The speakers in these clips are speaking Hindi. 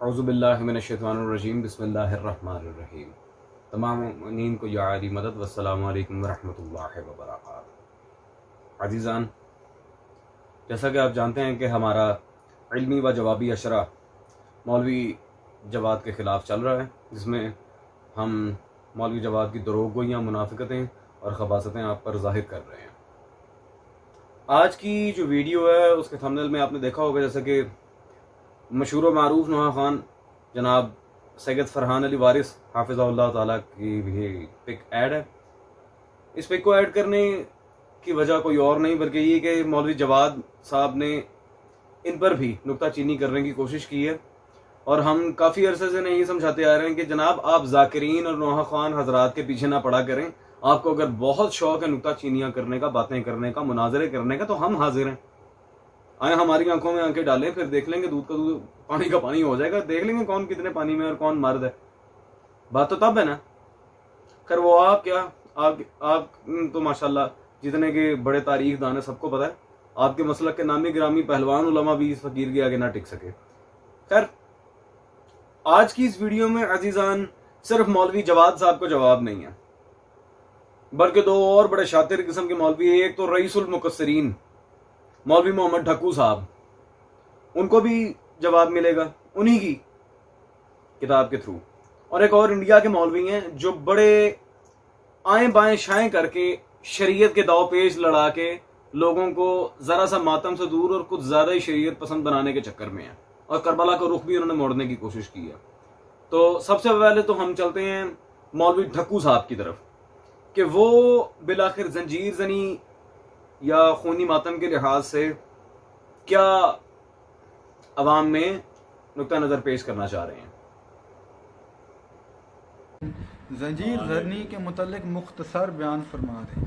औज़ुबिल्लाहि मिनश्शैतानिर्रजीम बिस्मिल्लाहिर्रहमानिर्रहीम। तमाम मुमिनीन को या अली मदद वस्सलामु अलैकुम वरहमतुल्लाहि वबरकातुहू। अज़ीज़ान, जैसा कि आप जानते हैं कि हमारा इल्मी व जवाबी अशरा मौलवी जवाद के ख़िलाफ़ चल रहा है, जिसमें हम मौलवी जवाद की दरोगोइयाँ, मुनाफ़िक़तें और ख़बासतें आप पर ज़ाहिर कर रहे हैं। आज की जो वीडियो है उसके थंबनेल में आपने देखा होगा, जैसे कि मशहूर व मारूफ नोहा ख़ान जनाब सैयद फरहान अली वारिस हाफ़िज़हुल्लाह ताला की भी पिक ऐड है। इस पिक को ऐड करने की वजह कोई और नहीं बल्कि ये कि मौलवी जवाद साहब ने इन पर भी नुक्ताचीनी करने की कोशिश की है, और हम काफ़ी अरसे से नहीं समझाते आ रहे हैं कि जनाब आप ज़ाकिरीन और नोहा ख़ान हजरात के पीछे ना पड़ा करें। आपको अगर बहुत शौक है नुक्ताचीनियाँ करने का, बातें करने का, मुनाजरे करने का, तो हम हाजिर हैं। आए हमारी आंखों में आंखें डालें, फिर देख लेंगे दूध का दूध पानी का पानी हो जाएगा, देख लेंगे कौन कितने पानी में और कौन मर्द है। बात तो तब है ना। खैर वो आप क्या, आप तो माशाल्लाह जितने के बड़े तारीख दान है, सबको पता है आपके मसलक के नामी गिरामी पहलवान उलमा भी इस फकीर के आगे ना टिक सके। खैर आज की इस वीडियो में अजीजान सिर्फ मौलवी जवाद साहब को जवाब नहीं है, बल्कि दो और बड़े शातिर किस्म के मौलवी है। एक तो रईसुल मुकस्सिरीन मौलवी मोहम्मद ढक्कू साहब, उनको भी जवाब मिलेगा उन्हीं की किताब के थ्रू। और एक और इंडिया के मौलवी हैं जो बड़े आए बाएं शाएं करके शरीयत के दाव पेश लड़ा के लोगों को जरा सा मातम से दूर और कुछ ज्यादा ही शरीयत पसंद बनाने के चक्कर में है, और करबला का रुख भी उन्होंने मोड़ने की कोशिश की है। तो सबसे पहले तो हम चलते हैं मौलवी ढक्कू साहब की तरफ कि वो बिलाखिर जंजीर जनी या खूनी मातम के लिहाज से क्या अवाम में नुक्ता नज़र पेश करना चाह रहे हैं। जंजीर जरनी के मुतल्लिक मुख्तसर बयान फरमा दें।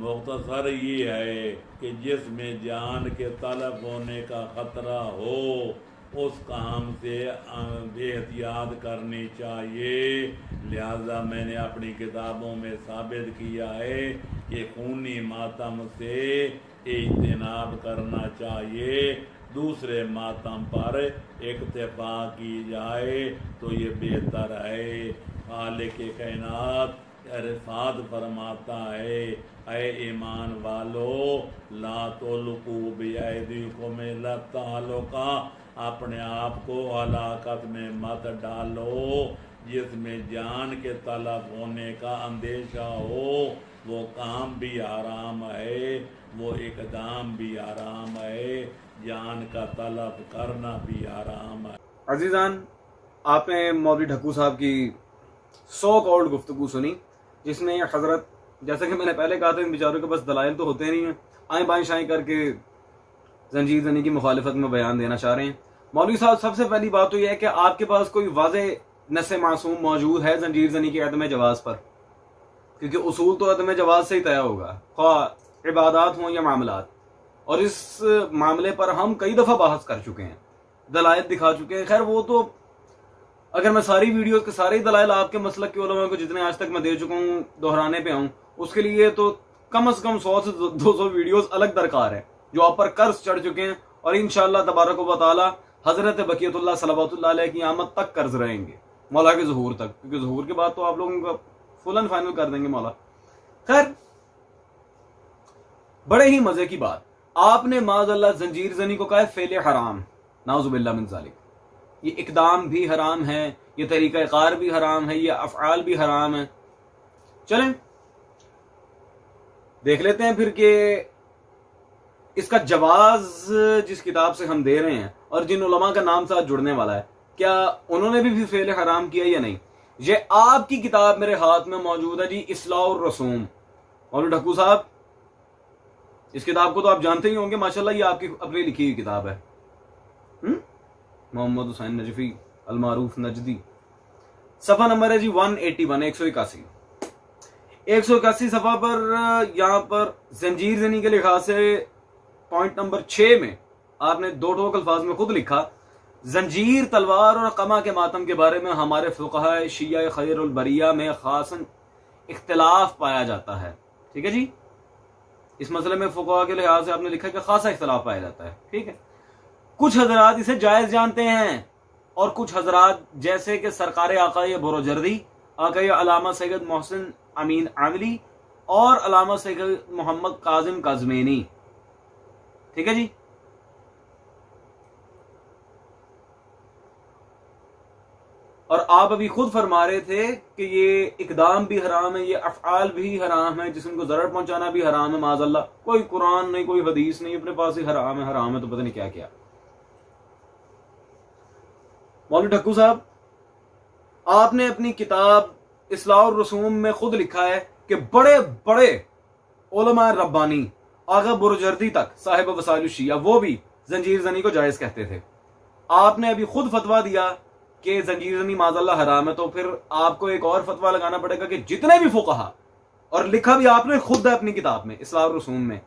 मुख्तसर ये है कि जिसमें जान के तलब होने का खतरा हो उस काम से बेहतियात करनी चाहिए। लिहाजा मैंने अपनी किताबों में साबित किया है कि खूनी मातम से इज्तनाब करना चाहिए। दूसरे मातम पर इक्तफा की जाए तो ये बेहतर है। खालिक कायनात इरशाद फरमाता है, ऐ ईमान वालो ला तुल्कू बियदिकुम इला तालुका, अपने आप को हलाकत में मत डालो। जिसमें जान के तलब होने का अंदेशा हो वो काम भी आराम है, वो इकदाम भी आराम है, जान का तलब करना भी आराम है। अजीजान, आपने मौलवी ढक्कू साहब की 100 करोड़ गुफ्तगू सुनी, जिसमें हजरत, जैसे कि मैंने पहले कहा था, इन बेचारों के पास दलाइल तो होते नहीं हैं, आए बाएं शाएं करके जंजीर जनी की मुखालिफत में बयान देना चाह रहे हैं। मौलवी साहब, सबसे पहली बात तो यह है कि आपके पास कोई वाज़ेह नस्से मासूम मौजूद है जंजीर जनी के अदम जवाज पर? क्योंकि उसूल तो अदम जवाज से ही तय होगा, ख्वाह इबादात हों या मामलात। और इस मामले पर हम कई दफ़ा बहस कर चुके हैं, दलाइल दिखा चुके हैं। खैर वो तो अगर मैं सारी वीडियोस के सारे दलाइल आपके मसलक के उलमा को जितने आज तक मैं दे चुका हूँ दोहराने पे आऊँ, उसके लिए तो कम से कम 100 से 200 वीडियोस अलग दरकार है जो आप पर कर्ज चढ़ चुके हैं। और इंशाअल्लाह तबारक व तआला हजरत बकियतुल्लाह सल्लल्लाहु अलैहि की आमद तक कर्ज रहेंगे, मौला के ज़हूर तक, क्योंकि ज़हूर के बाद तो आप लोगों का फुल एंड फाइनल कर देंगे मौला। खैर बड़े ही मजे की बात, आपने माज़अल्लाह जंजीर जनी को कहा है फेले हराम, नाउज़ुबिल्लाह मिन ज़ालिक। ये इकदाम भी हराम है, ये तरीका कार भी हराम है, ये अफ़आल भी हराम है। चलें देख लेते हैं फिर कि इसका जवाज जिस किताब से हम दे रहे हैं और जिन उलमा का नाम साथ जुड़ने वाला है, क्या उन्होंने भी फेले हराम किया या नहीं। ये आपकी किताब मेरे हाथ में मौजूद है जी, इस्लाहुर रसूम। मौलवी ढक्कू साहब, इस किताब को तो आप जानते ही होंगे माशाल्लाह, ये आपकी अपनी लिखी हुई किताब है। मोहम्मद हुसैन नजफी अल मारूफ नजदी। सफा नंबर है जी 181, 181। 181 सफा पर यहाँ पर जंजीर जनी के लिहाज से पॉइंट नंबर 6 में आपने दो ठोक अल्फाज में खुद लिखा, जंजीर तलवार और कमा के मातम के बारे में हमारे फुक़हा शिया खैरुल बरिया में खासन इख्तिलाफ पाया जाता है। ठीक है जी, इस मसले में फुक़हा के लिहाज से आपने लिखा कि खासा इख्तिलाफ पाया जाता है। ठीक है, कुछ हजरात इसे जायज जानते हैं और कुछ हजरात जैसे कि सरकार आकाए बुरजर्दी, आकाए अलामा सैयद मोहसिन अमीन आमिली और अलामा सैयद मोहम्मद काजिम काजमेनी। ठीक है जी। और आप अभी खुद फरमा रहे थे कि ये इकदाम भी हराम है, ये अफआल भी हराम है, जिसको जरर पहुंचाना भी हराम है माज़अल्लाह। कोई कुरान नहीं, कोई हदीस नहीं, अपने पास ही हराम है तो पता नहीं क्या क्या। मौलवी ढक्कू साहब, आपने अपनी किताब इस्लाह और रसूम में खुद लिखा है कि बड़े बड़े उलमा रब्बानी आगा बुरजर्दी तक साहिब वसाइल शिया वो भी जंजीर जनी को जायज कहते थे। आपने अभी खुद फतवा दिया कि जंजीर जनी माज़अल्लाह हराम है, तो फिर आपको एक और फतवा लगाना पड़ेगा कि जितने भी फुकहा, और लिखा भी आपने खुद है अपनी किताब में इस्लाह और रसूम में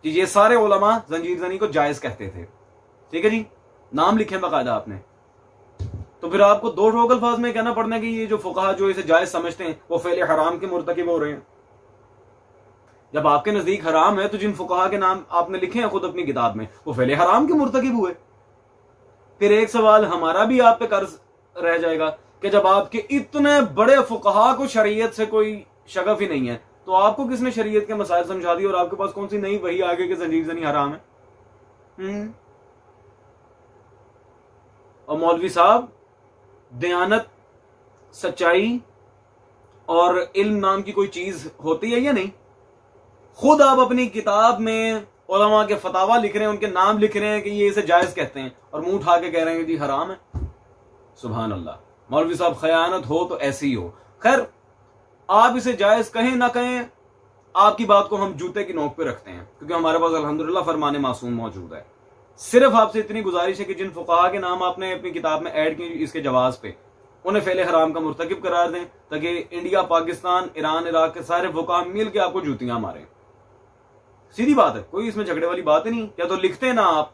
कि ये सारे उलमा जंजीर जनी को जायज कहते थे। ठीक है जी, नाम लिखे बाकायदा आपने। तो फिर आपको दो ठोक अल्फाज में कहना पड़ना कि ये जो फुकहा जो इसे जायज समझते हैं वो फेले हराम के मुर्तकिब हो रहे हैं। जब आपके नजदीक हराम है तो जिन फुकहा के नाम आपने लिखे हैं खुद अपनी किताब में वो फेले हराम के मुर्तकिब हुए। फिर एक सवाल हमारा भी आप पे कर्ज रह जाएगा कि जब आपके इतने बड़े फुकहा को शरीयत से कोई शगफ ही नहीं है तो आपको किसने शरीयत के मसाइल समझा दिए और आपके पास कौन सी नई वही आगे के जंजीर जनी हराम है। और मौलवी साहब, दयानत, सच्चाई और इल्म नाम की कोई चीज होती है या नहीं? खुद आप अपनी किताब में उलमा के फतावा लिख रहे हैं, उनके नाम लिख रहे हैं कि ये इसे जायज कहते हैं, और मुंह उठा के कह रहे हैं कि जी हराम है। सुभान अल्लाह। मौलवी साहब, खयानत हो तो ऐसी ही हो। खैर, आप इसे जायज कहें ना कहें, आपकी बात को हम जूते की नोक पे रखते हैं, क्योंकि हमारे पास अल्हम्दुलिल्लाह फरमाने मासूम मौजूद है। सिर्फ आपसे इतनी गुजारिश है कि जिन फुकहा के नाम आपने अपनी किताब में ऐड किए इसके जवाब पे, उन्हें फेले हराम का मुर्तकिब करार दें, ताकि इंडिया, पाकिस्तान, ईरान, इराक के सारे फुकहा मिल के आपको जूतियां मारें। सीधी बात है, कोई इसमें झगड़े वाली बात ही नहीं। या तो लिखते ना, आप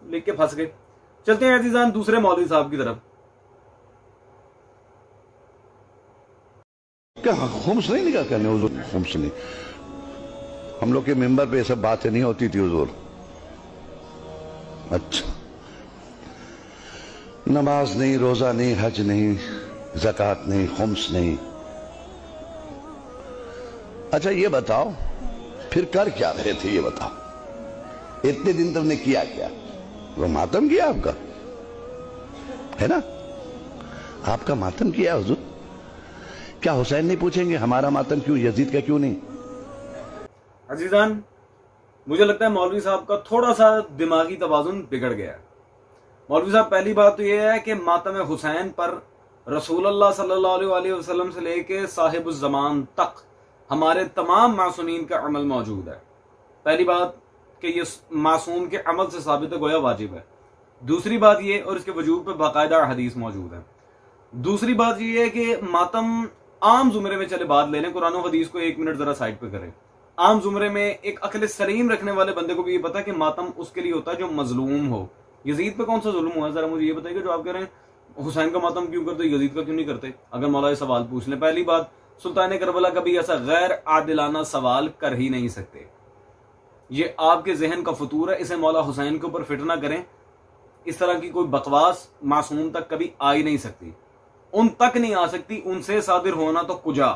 लिख के फंस गए। चलते हैं अजीजान दूसरे मौलवी साहब की तरफ। क्या खुम्स नहीं निकाह करने? हुजूर खुम्स नहीं, हम लोग के मेंबर पे ये सब बातें नहीं होती थी हुजूर। अच्छा, नमाज नहीं, रोजा नहीं, हज नहीं, ज़कात नहीं, खुम्स नहीं। अच्छा ये बताओ फिर कर क्या रहे थे, ये बताओ। इतने दिन तुमने किया क्या? वो मातम किया आपका, है ना? आपका मातम किया हुजूर। क्या हुसैन नहीं पूछेंगे हमारा मातम क्यों, यजीद का क्यों नहीं? अजीजान, मुझे लगता है मौलवी साहब का थोड़ा सा दिमागी तवाजुन बिगड़ गया है। मौलवी साहब, पहली बात तो यह है कि मातम हुसैन पर रसूलुल्लाह सल्लल्लाहु अलैहि वसल्लम से लेके साहिबुज़ ज़मान तक हमारे तमाम मासूमीन का अमल मौजूद है। पहली बात कि ये मासूम के अमल से साबित है, गोया वाजिब है। दूसरी बात ये, और इसके वजूद पर बाकायदा हदीस मौजूद है। दूसरी बात ये है कि मातम आम जुमरे में, चले बात ले लें, कुरान और हदीस को एक मिनट जरा साइड पे करें। आम जुमरे में एक अक्ल सलीम रखने वाले बंदे को भी ये पता है कि मातम उसके लिए होता है जो मजलूम हो। यजीद पे कौन सा जुल्म हुआ, जरा मुझे ये बताइए। जो आप कह रहे हैं हुसैन का मातम क्यों करते, यजीद का क्यों नहीं करते? अगर मौला ये सवाल पूछ लें। पहली बात, सुल्तान करबला कभी ऐसा गैर आदिलाना सवाल कर ही नहीं सकते। ये आपके जहन का फतूर है, इसे मौला हुसैन के ऊपर फिट ना करें। इस तरह की कोई बकवास मासूम तक कभी आ ही नहीं सकती, उन तक नहीं आ सकती, उनसे सादिर होना तो कुजा।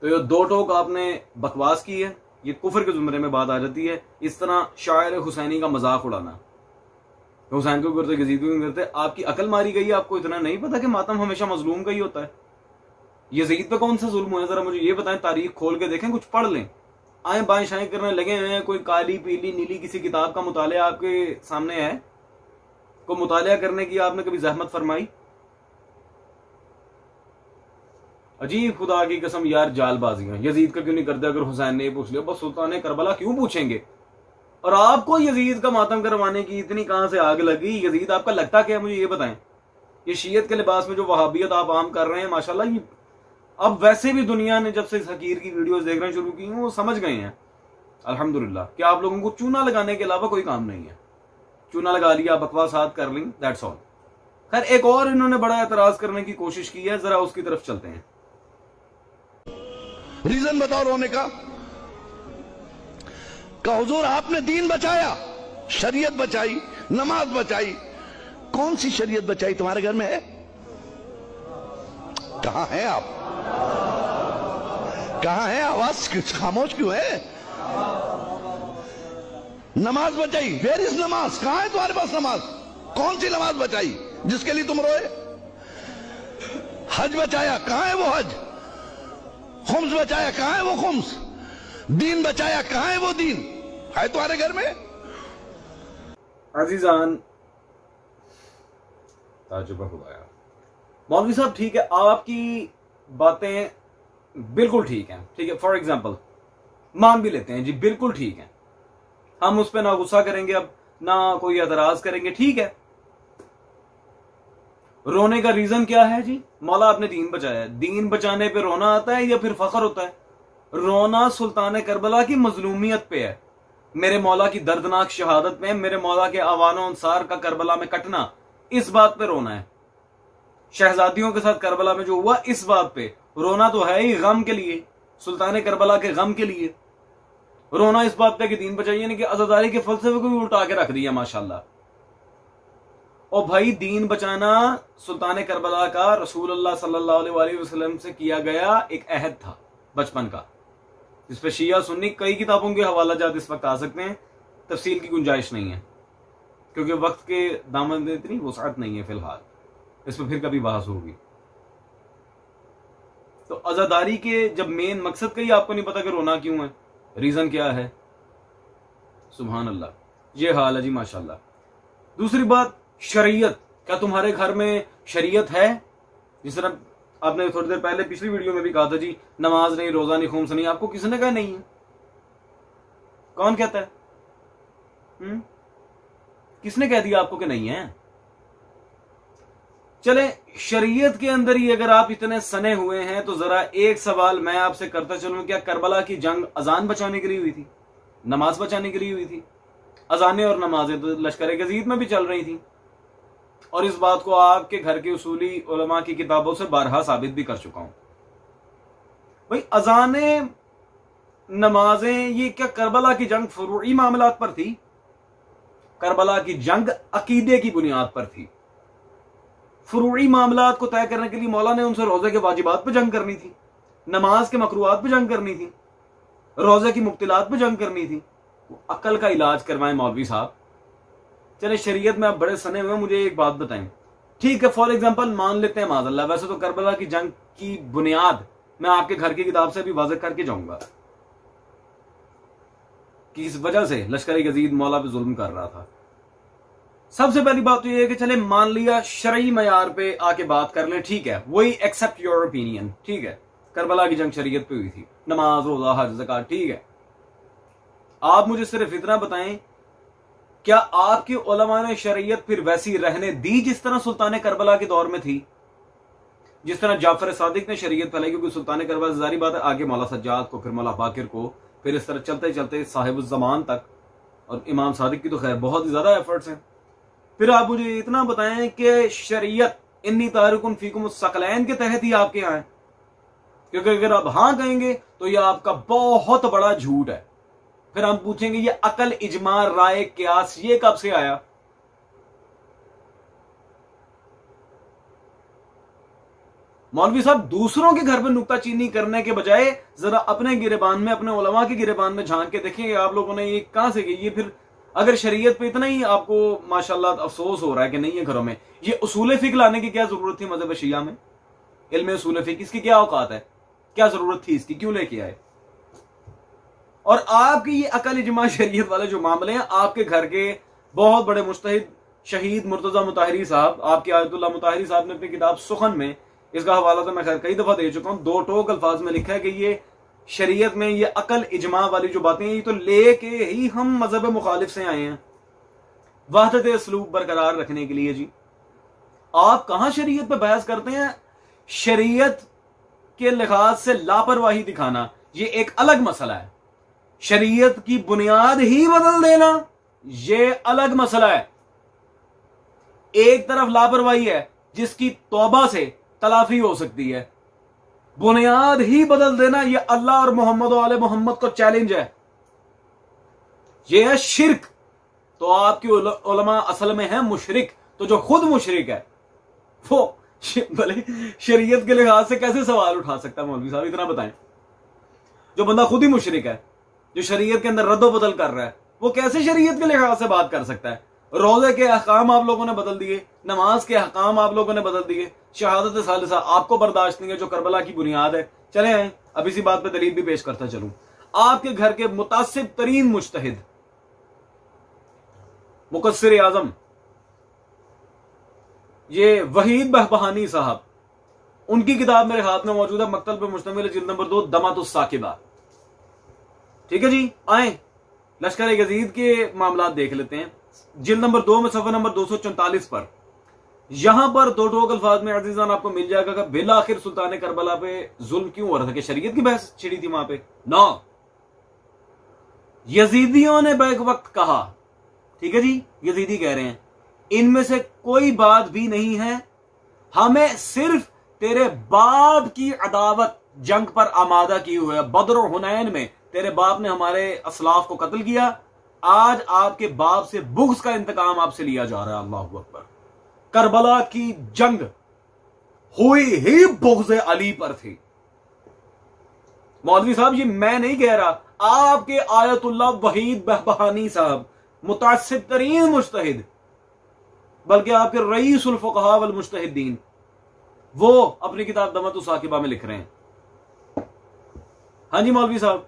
तो ये दो टोक आपने बकवास की है, ये कुफर के जुमरे में बात आ जाती है। इस तरह शायर हुसैनी का मजाक उड़ाना, हुसैन को करते, यजीद को करते, आपकी अकल मारी गई है। आपको इतना नहीं पता कि मातम हमेशा मजलूम का ही होता है? यजीद पे कौन सा जुल्म हुआ है, जरा मुझे ये बताएं। तारीख खोल के देखें, कुछ पढ़ लें। आए बाएं शाएं करने लगे हुए हैं, कोई काली पीली नीली किसी किताब का मुतालिया आपके सामने है? को मुतालिया करने की आपने कभी जहमत फरमाई? अजीब खुदा की कसम यार, जालबाजियां। यजीद का क्यों नहीं करते? अगर हुसैन ने पूछ लिया, बस सुल्तान करबला क्यों पूछेंगे? और आपको यजीद का मातम करवाने की इतनी कहां से आग लगी? यजीद आपका लगता क्या है, मुझे ये बताएं। ये शीयत के लिबास में जो वहाबियत आप आम कर रहे हैं, माशाल्लाह, ये अब वैसे भी दुनिया ने जब से हकीर की वीडियोस देखना शुरू की वो समझ गए हैं अल्हम्दुलिल्लाह कि आप लोगों को चूना लगाने के अलावा कोई काम नहीं है। चूना लगा लिया, बकवासात कर ली, दैट्स ऑल। खैर, एक और इन्होंने बड़ा एतराज करने की कोशिश की है, जरा उसकी तरफ चलते हैं। रीजन बताओ रोने का। हुजूर आपने दीन बचाया, शरीयत बचाई, नमाज बचाई, कौन सी शरीयत बचाई तुम्हारे घर में है? कहां हैं आप? कहां है? आवाज खामोश क्यों है? नमाज बचाई, वेयर इज नमाज? कहां है तुम्हारे पास नमाज? कौन सी नमाज बचाई जिसके लिए तुम रोए? हज बचाया, कहां है वो हज? खुम्स बचाया, कहां है वो खुम्स? दीन बचाया, कहां है वो दीन? है तुम्हारे घर में? अजीजान, ताजुब हुआ यार। मौलवी साहब ठीक है, आपकी बातें बिल्कुल ठीक हैं, ठीक है, फॉर एग्जाम्पल मान भी लेते हैं जी, बिल्कुल ठीक है, हम उस पर ना गुस्सा करेंगे, अब ना कोई एतराज करेंगे, ठीक है। रोने का रीजन क्या है जी? मौला आपने दीन बचाया, दीन बचाने पे रोना आता है या फिर फख्र होता है? रोना सुल्तान करबला की मजलूमियत पे है, मेरे मौला की दर्दनाक शहादत में, मेरे मौला के आवानो अंसार का करबला में कटना, इस बात पे रोना है। शहजादियों के साथ करबला में जो हुआ, इस बात पे रोना तो है ही, गम के लिए, सुल्तान करबला के गम के लिए। रोना इस बात पे कि दीन बचाइए, नहीं कि अज़ादारी के फलसफे को भी उल्टा के रख दिया माशाल्लाह। और भाई दीन बचाना सुल्तान करबला का रसूलुल्लाह सल्लल्लाहु अलैहि वसल्लम से किया गया एक अहद था बचपन का, जिस पे शिया सुन्नी कई किताबों के हवाला जात इस वक्त आ सकते हैं, तफसील की गुंजाइश नहीं है क्योंकि वक्त के दामन में इतनी वसाअत नहीं है फिलहाल, इस पर फिर कभी बहस होगी। तो अज़ादारी के जब मेन मकसद का ही आपको नहीं पता कि रोना क्यों है, रीजन क्या है, सुभान अल्लाह, ये हाल है जी माशाल्लाह। दूसरी बात, शरीयत, क्या तुम्हारे घर में शरीयत है? जिस तरह आपने थोड़ी देर पहले पिछली वीडियो में भी कहा था जी, नमाज नहीं, रोजा नहीं, खुम्स नहीं, आपको किसने कहा नहीं है? कौन कहता है? किसने कह दिया आपको कि नहीं है? चले, शरीयत के अंदर ही अगर आप इतने सने हुए हैं तो जरा एक सवाल मैं आपसे करता चलूं, क्या करबला की जंग अजान बचाने के लिए हुई थी, नमाज बचाने के लिए हुई थी? अजानें और नमाजें तो लश्कर गजीद में भी चल रही थी, और इस बात को आपके घर के उसूली उलमा की किताबों से बारहा साबित भी कर चुका हूं। भाई अजानें, नमाजें, ये क्या करबला की जंग फुरूई मामलात पर थी? करबला की जंग अकीदे की बुनियाद पर थी। फुरूई मामलात को तय करने के लिए मौला ने उनसे रोजे के वाजिबात पर जंग करनी थी, नमाज के मकरूआत पर जंग करनी थी, रोजे की मुब्तिलात पर जंग करनी थी। अकल का इलाज करवाएं मौलवी साहब। चले, शरीयत में आप बड़े सने हुए, मुझे एक बात बताएं, ठीक है, फॉर एग्जांपल मान लेते हैं माज़अल्लाह, वैसे तो करबला की जंग की बुनियाद मैं आपके घर की किताब से भी वाज़ेह करके जाऊंगा कि इस वजह से लश्कर गजीद मौला पे जुल्म कर रहा था। सबसे पहली बात तो यह है कि चले मान लिया शरई मयार पे आके बात कर लें, ठीक है, वही एक्सेप्ट योर ओपिनियन, ठीक है, करबला की जंग शरीयत पे हुई थी, नमाज, रोजा, हज, ज़कात, ठीक है। आप मुझे सिर्फ इतना बताएं, क्या आपके उलमा ने शरीयत फिर वैसी रहने दी जिस तरह सुल्तान करबला के दौर में थी, जिस तरह जाफर सादिक ने शरीयत फैलाई? क्योंकि सुल्तान करबला जारी बात है, आगे मौला सज्जाद को, फिर मौला बाकिर को, फिर इस तरह चलते चलते साहिबुज़्ज़मान तक, और इमाम सादिक की तो खैर बहुत ही ज्यादा एफर्ट्स हैं। फिर आप मुझे इतना बताएं कि शरीयत इन्नी तारिकुन फीकुम सकलैन के तहत ही आपके यहाँ है? क्योंकि अगर आप हाँ कहेंगे तो यह आपका बहुत बड़ा झूठ है। फिर हम पूछेंगे ये अकल, इजमा, राय, क्यास ये कब से आया? मौलवी साहब, दूसरों के घर में नुक्ताचीनी करने के बजाय जरा अपने गिरेबान में, अपने उलमा के गिरेबान में झांक के देखें आप लोगों ने ये कहां से की। ये फिर अगर शरीयत पे इतना ही आपको माशाल्लाह अफसोस हो रहा है कि नहीं है घरों में, ये उसूल फिक लाने की क्या जरूरत थी मज़हब शिया में? इल्म उसूल फिक, इसकी क्या औकात है, क्या जरूरत थी इसकी, क्यों लेके आए? और आपकी ये अकल, इजमा, शरीयत वाले जो मामले हैं, आपके घर के बहुत बड़े मुज्तहिद शहीद मुर्तजा मुताहिरी साहब, आपके आयतुल्लाह मुताहिरी साहब ने अपनी किताब सुखन में, इसका हवाला तो मैं खैर कई दफा दे चुका हूं, 2 टोक अल्फाज में लिखा है कि ये शरीयत में ये अकल, इजमा वाली जो बातें हैं, ये तो लेके ही हम मजहब मुखालिफ से आए हैं वहदत असलूब बरकरार रखने के लिए। जी आप कहां शरीयत पे बहस करते हैं? शरीयत के लिहाज से लापरवाही दिखाना ये एक अलग मसला है, शरीयत की बुनियाद ही बदल देना ये अलग मसला है। एक तरफ लापरवाही है जिसकी तौबा से तलाफी हो सकती है, बुनियाद ही बदल देना ये अल्लाह और मोहम्मद वाले मोहम्मद को चैलेंज है, ये है शिर्क। तो आपके उलमा असल में है मुशरिक, तो जो खुद मुशरिक है वो भले शरीयत के लिहाज से कैसे सवाल उठा सकता है? मौलवी साहब इतना बताएं। जो बंदा खुद ही मुशरिक है, जो शरीयत के अंदर रद्दो बदल कर रहा है, वो कैसे शरीयत के लिहाज से बात कर सकता है? रोजे के अहकाम आप लोगों ने बदल दिए, नमाज के अहकाम आप लोगों ने बदल दिए, शहादत सालिसा आपको बर्दाश्त नहीं है जो करबला की बुनियाद है। चले आए अब इसी बात पे दलील भी पेश करता चलूं। आपके घर के मुतासिब तरीन मुज्तहिद मुकस्सिर आजम ये वहीद बहबहानी साहब, उनकी किताब मेरे हाथ में मौजूद है, मक्तल पे मुश्तमिल जिल्द नंबर 2 दमातुस साकिबा। ठीक है जी, आए लश्कर यजीद के मामला देख लेते हैं। जिल्द नंबर 2 में सफा नंबर 244 पर यहां पर दो टोक अल्फाज में अजीजान आपको मिल जाएगा कि बिल आखिर सुल्तान करबला पे जुल्म क्यों हो रहा था, कि शरीयत की बहस छिड़ी थी वहां पे? नो, यजीदियों ने बैक वक्त कहा, ठीक है जी, यजीदी कह रहे हैं इनमें से कोई बात भी नहीं है, हमें सिर्फ तेरे बाप की अदावत जंग पर आमादा की हुई है। बदर और हुनैन में तेरे बाप ने हमारे असलाफ को कत्ल किया, आज आपके बाप से बुग़्ज़ का इंतकाम आपसे लिया जा रहा है। अल्लाहु अकबर। करबला की जंग हुई ही बुग़्ज़ अली पर थी। मौलवी साहब ये मैं नहीं कह रहा, आपके आयतुल्लाह वहीद बहबहानी साहब मुतासिब तरीन मुज्तहिद, बल्कि आपके रईसुल फुक़हा वल मुज्तहिदीन, वो अपनी किताब दमातुस साकिबा में लिख रहे हैं। हाँ जी मौलवी साहब,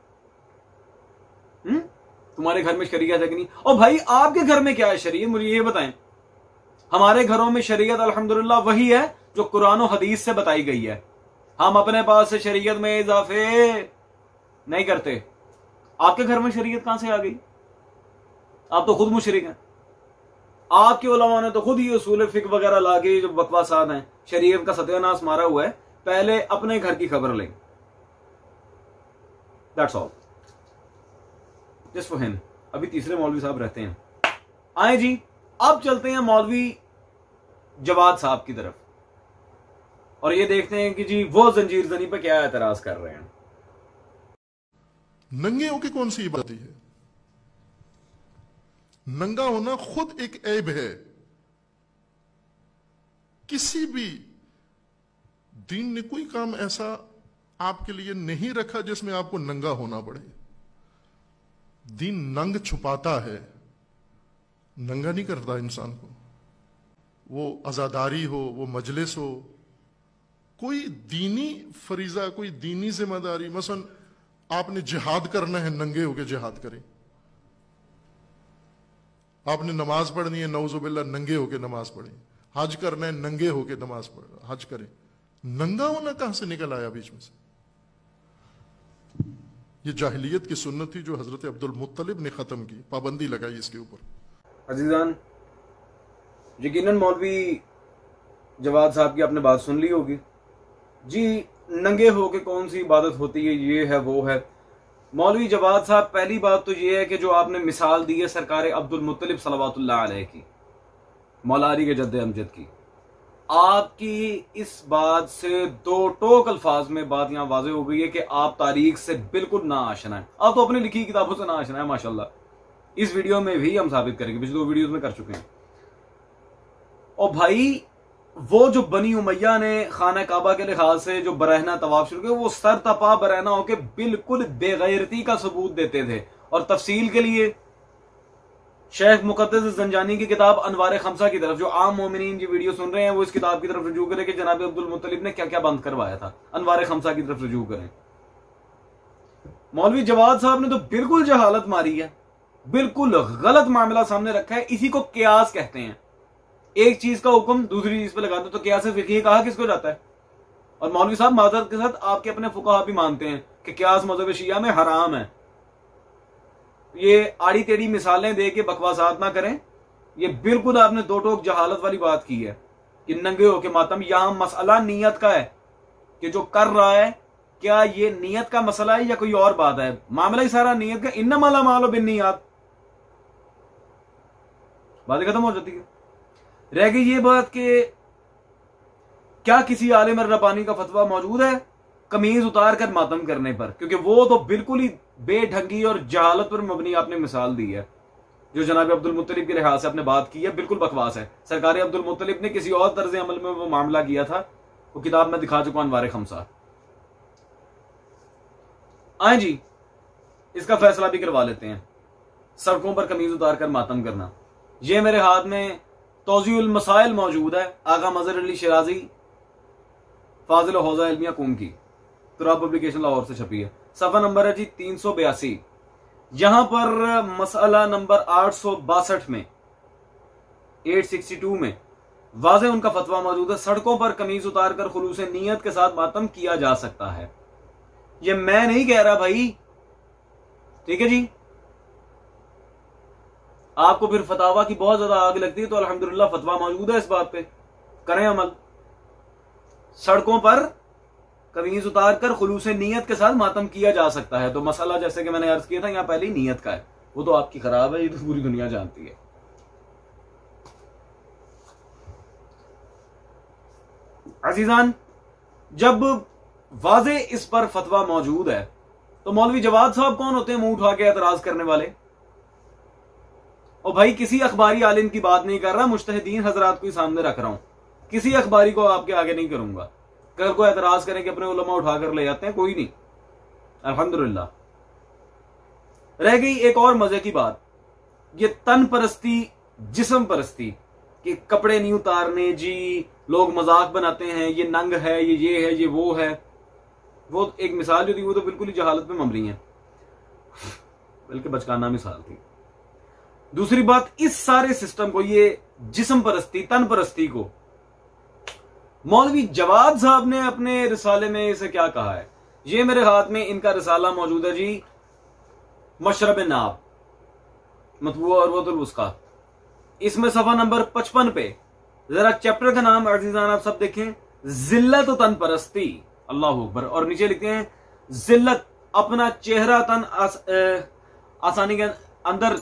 तुम्हारे घर में शरीयत है कि नहीं? और भाई आपके घर में क्या है शरीयत, मुझे ये बताएं। हमारे घरों में शरीयत अल्हम्दुलिल्लाह वही है जो कुरान और हदीस से बताई गई है। हम अपने पास से शरीयत में इजाफे नहीं करते। आपके घर में शरीयत कहां से आ गई? आप तो खुद मुशरिक हैं। आपके उलमा ने तो खुद ही उसूल फिक्र वगैरह लाके जो बकवासात हैं, शरीयत का सत्यानाश मारा हुआ है। पहले अपने घर की खबर लें, that's all, just for him. अभी तीसरे मौलवी साहब रहते हैं। आए जी, अब चलते हैं मौलवी जवाद साहब की तरफ और ये देखते हैं कि जी वो जंजीर जनी पे क्या एतराज कर रहे हैं। नंगे होके कौन सी बात है? नंगा होना खुद एक ऐब है। किसी भी दीन ने कोई काम ऐसा आपके लिए नहीं रखा जिसमें आपको नंगा होना पड़े। दीन नंग छुपाता है, नंगा नहीं करता इंसान को। वो अजादारी हो, वो मजलिस हो, कोई दीनी फरीजा, कोई दीनी जिम्मेदारी, मसलन आपने जिहाद करना है, नंगे होके जिहाद करें। आपने नमाज पढ़नी है, नौजुबिल्लाह नंगे होके नमाज पढ़ें। हज करना है, नंगे होके नमाज पढ़ हज करें। नंगा होना कहां से निकल आया बीच में से? ये जाहिलियत की सुन्नत थी जो हजरत अब्दुल मुत्तलिब ने खत्म की, पाबंदी लगाई इसके ऊपर। अजीजान, यकीनन मौलवी जवाद साहब की आपने बात सुन ली होगी जी। नंगे होके कौन सी इबादत होती है, ये है वो है। मौलवी जवाद साहब, पहली बात तो ये है कि जो आपने मिसाल दी है सरकार अब्दुल मुत्तलिब सल्लल्लाहु अलैहि की, मौला अली के जद्दे अमजद की, आपकी इस बात से दो टोक अल्फाज में बात यहां वाज़ेह हो गई है कि आप तारीख से बिल्कुल ना आशना है। आप तो अपनी लिखी किताबों से ना आशना है माशाल्लाह। इस वीडियो में भी हम साबित करेंगे, पिछले 2 वीडियोस में कर चुके हैं। और भाई वो जो बनी उमैया ने खाना काबा के लिहाज से जो बरहना तवाफ शुरू किया, वो सर तपा बरहना होके बिल्कुल बेगैरती का सबूत देते थे। और तफसील के लिए शेख मुकद्दस जंजानी की किताब अनवार खमसा की तरफ, जो आम मोमिनीन की वीडियो सुन रहे हैं वो इस किताब की तरफ रुजू करें कि जनाब अब्दुल मुत्तलिब ने क्या क्या बंद करवाया था। अनवार खमसा की तरफ रुजू करें। मौलवी जवाद साहब ने तो बिल्कुल जहालत मारी है, बिल्कुल गलत मामला सामने रखा है। इसी को कियास कहते हैं। एक चीज का हुक्म दूसरी चीज पे लगा दो तो कियास फिक़ही कहा किसको जाता है? और मौलवी साहब माजरत के साथ आपके अपने फुक़हा भी मानते हैं कि कियास मज़हब शिया में हराम है। ये आड़ी टेढ़ी मिसालें दे के बकवासात ना करें। ये बिल्कुल आपने दो टोक जहालत वाली बात की है कि नंगे होके मातम। यहां मसला नीयत का है कि जो कर रहा है क्या ये नीयत का मसला है या कोई और बात है? मामला ही सारा नीयत का। इन्नमल अमालु बिन्नियात, बातें खत्म हो जाती है। रह गई ये बात कि क्या किसी आलिम रब्बानी का फतवा मौजूद है कमीज उतार कर मातम करने पर? क्योंकि वो तो बिल्कुल ही बेढंगी और जहालत पर मबनी आपने मिसाल दी है। जो जनाब अब्दुल मुत्तलिब के लिहाज से आपने बात की है बिल्कुल बकवास है। सरकार अब्दुल मुत्तलिब ने किसी और तर्ज अमल में वो मामला किया था, वो किताब में दिखा चुका हूं, अनवार खमसा। आए जी, इसका फैसला भी करवा लेते हैं। सड़कों पर कमीज उतार कर मातम करना, ये मेरे हाथ में तौज़ीउल मसाइल मौजूद है, आगा मज़हर अली शिराजी फाजिल हौज़ा इल्मिया कौम की, तुराब पब्लिकेशन लाहौर से छपी है। सफ़ा नंबर है जी 382। यहां पर मसला नंबर 862 में 862 में वाज़े उनका फतवा मौजूद है, सड़कों पर कमीज उतार कर खुलूस नीयत के साथ मातम किया जा सकता है। ये मैं नहीं कह रहा भाई, ठीक है जी। आपको फिर फतावा की बहुत ज्यादा आग लगती है तो अल्हम्दुलिल्लाह फतवा मौजूद है इस बात पे, करें अमल। सड़कों पर कमीज उतार कर खुलूस नीयत के साथ मातम किया जा सकता है। तो मसला जैसे कि मैंने अर्ज किया था यहां पहले ही नीयत का है, वो तो आपकी खराब है, ये तो पूरी दुनिया जानती है। अजीजान, जब वाजे इस पर फतवा मौजूद है तो मौलवी जवाद साहब कौन होते हैं मुंह उठा के एतराज करने वाले? और भाई किसी अखबारी आलिम की बात नहीं कर रहा, मुज्तहिदीन हजरात को ही सामने रख रहा हूं, किसी अखबारी को आपके आगे नहीं करूंगा। कल को एतराज करें कि अपने उलमा उठाकर ले जाते हैं, कोई नहीं, अल्हम्दुलिल्लाह। रह गई एक और मजे की बात, ये तन परस्ती, जिस्म परस्ती कि कपड़े नहीं उतारने जी, लोग मजाक बनाते हैं, ये नंग है, ये है, ये वो है। वो एक मिसाल जो थी वो तो बिल्कुल ही जहालत पे मबनी है, बल्कि बचकाना मिसाल थी। दूसरी बात, इस सारे सिस्टम को, ये जिस्म परस्ती, तन परस्ती को मौलवी जवाद साहब ने अपने रिसाले में इसे क्या कहा है? ये मेरे हाथ में इनका रिसाला मौजूद है जी, मशरब नाब मतबूआ उर्वतुल वुस्का। इसमें सफा नंबर 55 पे जरा चैप्टर का नाम अजीजान आप सब देखें, जिल्लत व तन परस्ती, अल्लाह अकबर। और नीचे लिखते हैं जिल्लत अपना चेहरा तन आसानी के अंदर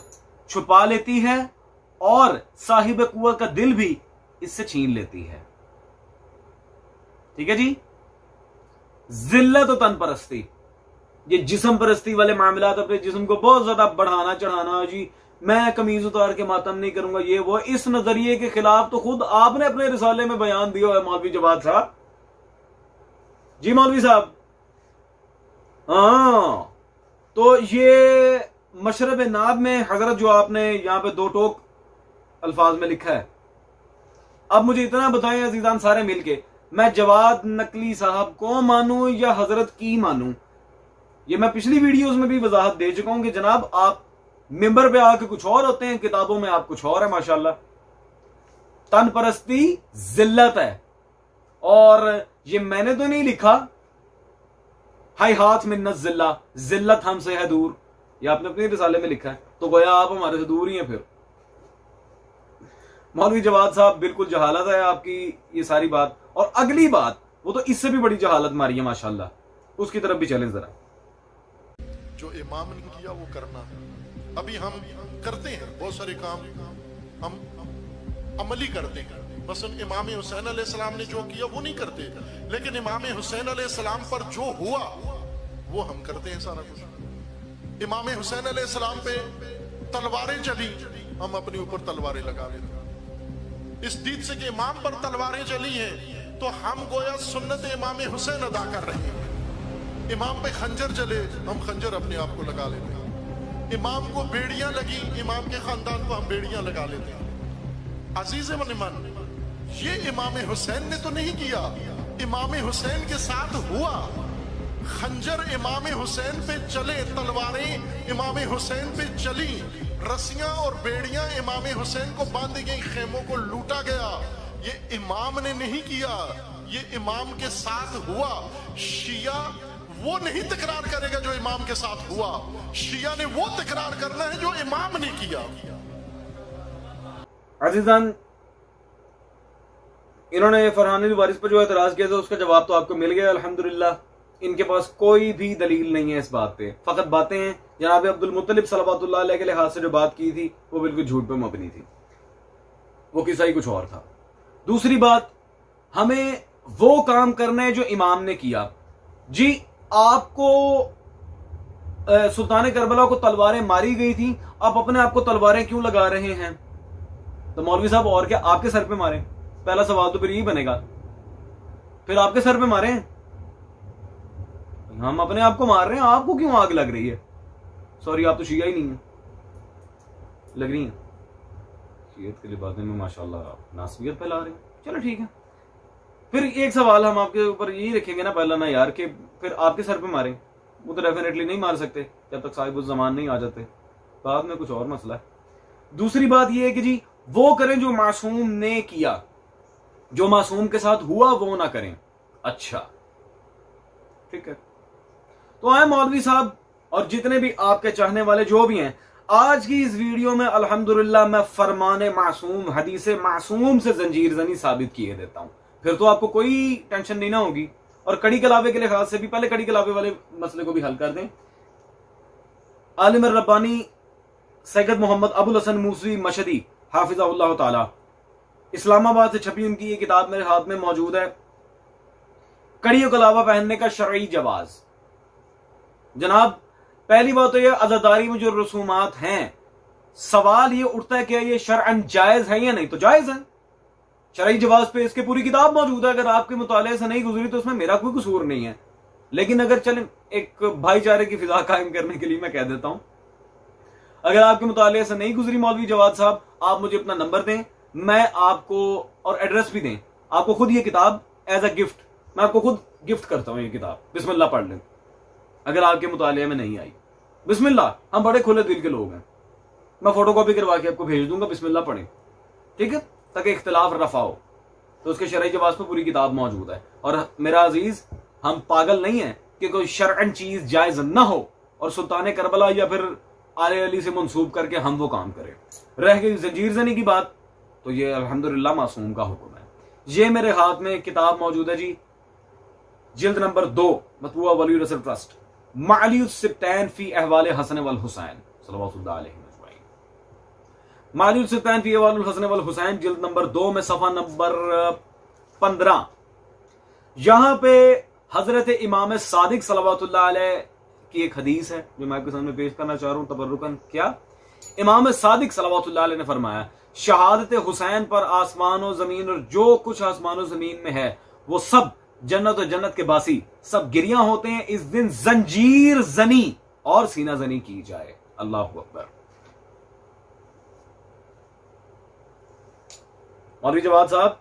छुपा लेती है और साहिब कुव्वत का दिल भी इससे छीन लेती है। ठीक है जी, जिल्लत व तन परस्ती, ये जिस्म परस्ती वाले मामलात, अपने जिस्म को बहुत ज्यादा बढ़ाना चढ़ाना जी, मैं कमीज उतार के मातम नहीं करूंगा, ये वो, इस नजरिए के खिलाफ तो खुद आपने अपने रिसाले में बयान दिया है मौलवी जवाद साहब। जी मौलवी साहब, हाँ, तो ये मशरब नाब में हजरत जो आपने यहां पे दो टोक अल्फाज में लिखा है, अब मुझे इतना बताएं अजीजान सारे मिलके, मैं जवाद नकली साहब को मानूं या हजरत की मानूं? ये मैं पिछली वीडियोस में भी वजाहत दे चुका हूं कि जनाब आप मिंबर पे आके कुछ और होते हैं, किताबों में आप कुछ और है। माशाल्लाह, तन परस्ती जिल्लत है, और ये मैंने तो नहीं लिखा, हाय हाथ मिन्नत जिल्ला, जिल्लत हमसे है दूर, ये आपने अपने रिसाले में लिखा है, तो गोया आप हमारे से दूर ही हैं। फिर मौलवी जवाद साहब बिल्कुल जहालत है आपकी ये सारी बात। और अगली बात, वो तो इससे भी बड़ी जहालत मारी है माशाल्लाह, उसकी तरफ भी चलें जरा। जो इमाम ने किया वो करना है। अभी हम करते हैं बहुत सारे काम, हम अमली करते हैं, बस इमाम हुसैन अलैहिस्सलाम ने जो किया वो नहीं करते, लेकिन इमाम हुसैन अलैहिस्सलाम पर जो हुआ वो हम करते हैं सारा कुछ। इमाम हुसैन अलैहिस्सलाम पे तलवारें चली, हम अपने ऊपर तलवारें लगा लेते। इस दीद से कि इमाम पर तलवारें चली हैं तो हम गोया सुन्नत इमाम हुसैन अदा कर रहे हैं। इमाम पे खंजर चले, हम खंजर अपने आप को लगा लेते हैं। इमाम को बेड़ियां लगी, इमाम के खानदान को हम बेड़ियां लगा लेते हैं। अजीज मन, ये इमाम हुसैन ने तो नहीं किया, इमाम हुसैन के साथ हुआ। खंजर इमाम हुसैन पे चले, तलवारें इमाम हुसैन पे चली, रस्सियां और बेड़ियां इमाम हुसैन को बांधी गई, खेमों को लूटा गया। ये इमाम ने नहीं किया, ये इमाम के साथ हुआ। शिया वो नहीं तकरार करेगा जो इमाम के साथ हुआ, शिया ने वो तकरार करना है जो इमाम ने किया। अजीजान, इन्होंने फरहान वारिस पर जो एतराज किया था उसका जवाब तो आपको मिल गया अल्हम्दुलिल्लाह। इनके पास कोई भी दलील नहीं है इस बात पे, फकत बातें हैं। जनाब अब्दुल मुत्तलिब सल्लल्लाहु अलैहि के लिहाज से जो बात की थी वो बिल्कुल झूठ पे मबनी थी, वो किस्सा ही कुछ और था। दूसरी बात, हमें वो काम करना है जो इमाम ने किया। जी आपको सुल्तान करबला को तलवारें मारी गई थी, आप अपने आप को तलवारें क्यों लगा रहे हैं? तो मौलवी साहब और क्या आपके सर पे मारे? पहला सवाल तो फिर यही बनेगा, फिर आपके सर पे मारे? हम अपने आप को मार रहे हैं, आपको क्यों आग लग रही है? सॉरी, आप तो शिया ही नहीं है, लग रही है। शियत के लिबासे में माशाल्लाह नासबियत फैला रहे हैं। चलो ठीक है, फिर एक सवाल हम आपके ऊपर यही रखेंगे ना पहला ना यार, कि फिर आपके सर पे मारे? वो तो डेफिनेटली नहीं मार सकते जब तक साहिब उस जमान नहीं आ जाते, बाद में कुछ और मसला है। दूसरी बात यह है कि जी वो करें जो मासूम ने किया, जो मासूम के साथ हुआ वो ना करें। अच्छा ठीक है, तो आए मौलवी साहब और जितने भी आपके चाहने वाले जो भी हैं, आज की इस वीडियो में अल्हम्दुलिल्लाह मैं फरमाने मासूम, हदीसे मासूम से जंजीर जनी साबित किए देता हूं, फिर तो आपको कोई टेंशन नहीं ना होगी। और कड़ी कलावे के लिहाज से भी पहले कड़ी कलावे वाले मसले को भी हल कर दें। आलिम रब्बानी सैयद मोहम्मद अबुल हसन मूसवी मशदी हाफिज़हुल्लाह ताला, इस्लामाबाद से छपी उनकी ये किताब मेरे हाथ में मौजूद है, कड़ी और कलावा पहनने का शरई जवाज। जनाब पहली बात तो ये अज़ादारी में जो रसूमात हैं, सवाल ये उठता है कि ये शरअन जायज है या नहीं? तो जायज है, शरई जवाज पे इसके पूरी किताब मौजूद है। अगर आपके मुताले से नहीं गुजरी तो उसमें मेरा कोई कसूर नहीं है। लेकिन अगर चलें एक भाईचारे की फिजा कायम करने के लिए मैं कह देता हूं, अगर आपके मुताले से नहीं गुजरी मौलवी जवाद साहब, आप मुझे अपना नंबर दें, मैं आपको और एड्रेस भी दें, आपको खुद ये किताब एज अ गिफ्ट, मैं आपको खुद गिफ्ट करता हूं ये किताब, बिस्मिल्लाह पढ़ लें। अगर आपके मुताले में नहीं आई, बिस्मिल्लाह, हम बड़े खुले दिल के लोग हैं, मैं फोटोकॉपी करवा के आपको भेज दूंगा, बिस्मिल्लाह पढ़ें, ठीक है, ताकि इख्तिलाफ रफा हो। तो उसके शरई जवाब पे पूरी किताब मौजूद है। और मेरा अजीज, हम पागल नहीं है कि कोई शरअन चीज जायज ना हो और सुल्तान करबला या फिर आले अली से मंसूब करके हम वो काम करें। रह गई जंजीर जनी की बात, तो ये अल्हम्दुलिल्लाह मासूम का हुक्म है। ये मेरे हाथ में किताब मौजूद है जी, जिल्द नंबर 2, मतबूआ वली रसूल ट्रस्ट, मालियुस सिब्तैन फी अहवाल हसन वल हुसैन सल्लल्लाहु अलैहि वसल्लम, मालियुस सिब्तैन फी अहवाल हसन वल हुसैन, जिल्द नंबर 2 में सफा नंबर 15। यहां पे हजरत इमाम सादिक सल्लल्लाहु अलैहि की एक हदीस है जो मैं आपके सामने पेश करना चाह रहा हूं तबर्रुकन। क्या? इमाम सादिक सल्लल्लाहु अलैहि ने फरमाया, शहादत हुसैन पर आसमान और जमीन और जो कुछ आसमान और जमीन में है वो सब जन्नत और जन्नत के बासी सब गिरियां होते हैं। इस दिन जंजीर जनी और सीना जनी की जाए। अल्लाह अकबर। मौलवी जवाद साहब,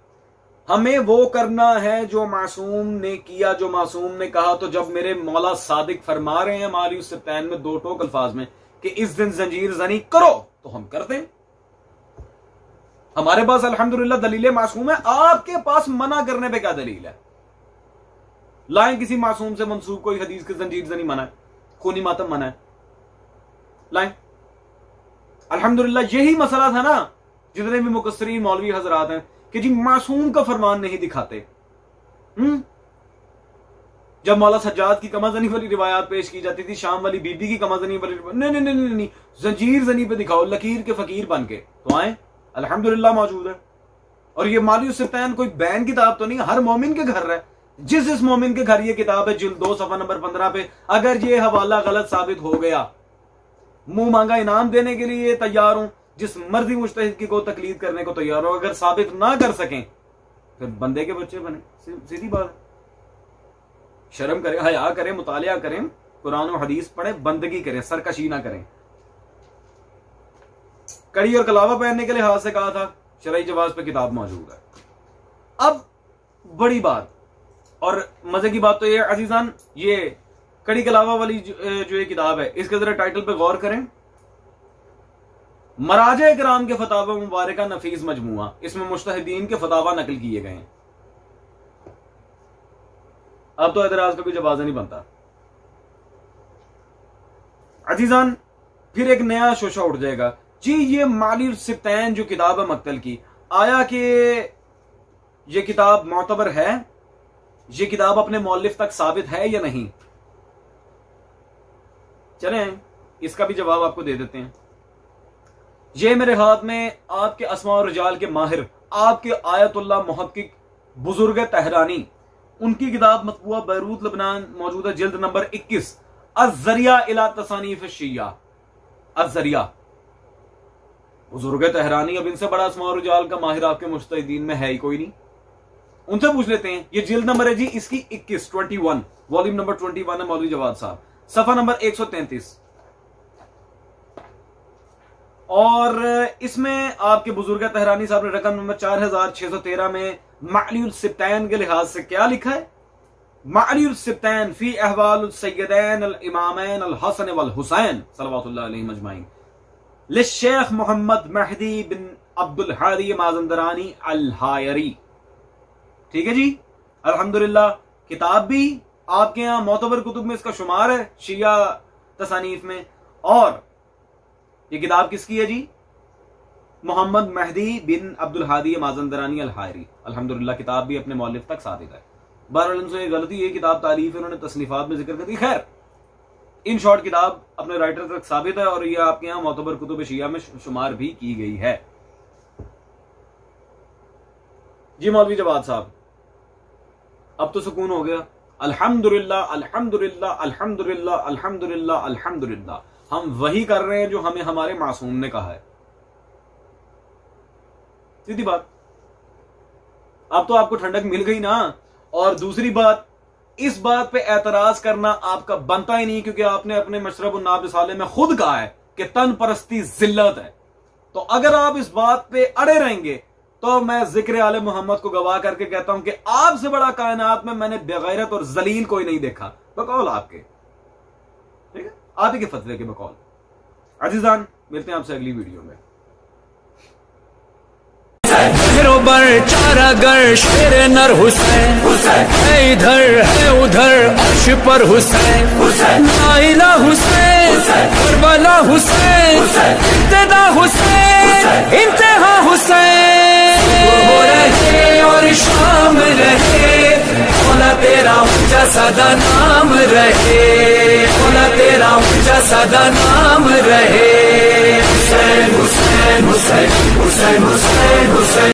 हमें वो करना है जो मासूम ने किया, जो मासूम ने कहा। तो जब मेरे मौला सादिक फरमा रहे हैं मालियुस सिब्तैन में 2 टोक अल्फाज में कि इस दिन जंजीर जनी करो, तो हम करते हैं। हमारे पास अल्हम्दुलिल्लाह दलीलें मासूम है, आपके पास मना करने पे क्या दलील है? लाएं किसी मासूम से मंसूब कोई हदीस के जंजीर जनी मना है, खूनी मातम मना है, लाएं। अल्हम्दुलिल्लाह यही मसला था ना, जितने भी मुकस्सरीन मौलवी हजरात हैं कि जी मासूम का फरमान नहीं दिखाते। जब मौला सज्जाद की कमाजनी वाली रिवायात पेश की जाती थी, शाम वाली बीबी की कमाजनी वाली, नहीं, जंजीर जनी पे दिखाओ लकीर के फकीर बन के, तो आए, अल्हम्दुलिल्लाह मौजूद है। और ये मालियुस सिब्तैन कोई बैन किताब तो नहीं, हर मोमिन के घर है। जिस मोमिन के घर ये किताब है, जिल्द 2 सफा नंबर 15 पे, अगर ये हवाला गलत साबित हो गया, मुंह मांगा इनाम देने के लिए तैयार हूं, जिस मर्जी मुज्तहिद की को तकलीद करने को तैयार हो। अगर साबित ना कर सकें फिर बंदे के बच्चे बने, सीधी बात है। शर्म करें, हया करें, मुतालिया करें, कुरान और हदीस पढ़ें, बंदगी करें, सरकशी ना करें। कड़ी और कलावा पहनने के लिहाज से कहा था, शरई जवाज पे किताब मौजूद है। अब बड़ी बात और मजे की बात तो ये अजीजान, ये कड़ी कलावा वाली जो ये किताब है, इसके जरा टाइटल पे गौर करें, मराजे इकराम के फतावा मुबारका नफीस मजमुआ। इसमें मुज्तहिदीन के फतावा नकल किए गए हैं। अब तो एतराज का कोई जवाब नहीं बनता। अजीजान, फिर एक नया शोशा उठ जाएगा जी, ये मालियुस सिब्तैन जो किताब है मक्तल की, आया कि ये किताब मोतबर है, ये किताब अपने मौलिफ तक साबित है या नहीं? चलें इसका भी जवाब आपको दे देते हैं। ये मेरे हाथ में आपके अस्मा और रिजाल के माहिर, आपके आयतुल्लाह मुहक्किक बुजुर्ग तहरानी, उनकी किताब मतबूआ बैरूत लबनान मौजूद है, जिल्द नंबर 21, अज़रिया इला तसानीफ शिया, अज़रिया बुजुर्ग तहरानी। अब इनसे बड़ा अस्मा और रिजाल का माहिर आपके मुज्तहिदीन में है ही कोई नहीं, उनसे पूछ लेते हैं। ये जिल्द नंबर है जी इसकी 21, 21, वॉल्यूम नंबर 21 है, मौलवी जवाद साहब, सफा नंबर 133। और इसमें आपके बुजुर्ग तहरानी साहब ने रकम नंबर 4613 में मालिउल सिब्तैन के लिहाज से क्या लिखा है? मालिउल सिब्तैन फी अहवाल सय्यदैन अल इमामैन अल हसन वल हुसैन सल्लल्लाहु अलैहि अजमईन लिशेख मोहम्मद महदी बिन अब्दुल हादी माजंदरानी अल हायरी। ठीक है जी, अल्हम्दुलिल्लाह। किताब भी आपके यहां मोतबर कुतुब में इसका शुमार है, शिया तसानीफ में। और ये किताब किसकी है जी? मोहम्मद महदी बिन अब्दुल हादी माजंदरानी अल हायरी। अल्हम्दुलिल्लाह किताब भी अपने मौलिफ तक साबित है। बहरहाल इनसे गलती, ये किताब तारीफ है, उन्होंने तसनीफात में जिक्र कर दी। खैर इन शॉर्ट किताब अपने राइटर तक साबित है और यह आपके यहां मोतबर कुतुब शिया में शुमार भी की गई है। जी मौलवी जवाद साहब, अब तो सुकून हो गया। अल्हम्दुलिल्लाह अल्हम्दुलिल्लाह अल्हम्दुलिल्लाह अल्हम्दुलिल्लाह अल्हम्दुलिल्लाह। हम वही कर रहे हैं जो हमें हमारे मासूम ने कहा है, सीधी बात। अब तो आपको ठंडक मिल गई ना। और दूसरी बात, इस बात पे एतराज करना आपका बनता ही नहीं, क्योंकि आपने अपने मशरब उन्नाब रिसाले में खुद कहा है कि तन परस्ती जिल्लत है। तो अगर आप इस बात पे अड़े रहेंगे तो मैं जिक्र आले मोहम्मद को गवाह करके कहता हूं कि आपसे बड़ा कायनात में मैंने बेगैरत और जलील कोई नहीं देखा, बकौल आपके। ठीक है, आप ही के फतवे के बकौल। अजीजान, मिलते हैं आपसे अगली वीडियो में। चारागर शेर नर हुसैन, इधर है उधर अर्श पर हुसैन, नाइला हुसैन, करबला हुसैन, इब्तिदा हुसैन, इंतहा हुसैन। हो रहे और शाम रहे, मौला तेरा ऊंचा सदा नाम रहे, मौला तेरा ऊंचा सदा नाम रहे। हुसैन हुसैन हुसैन हुसैन हुसैन हुसैन।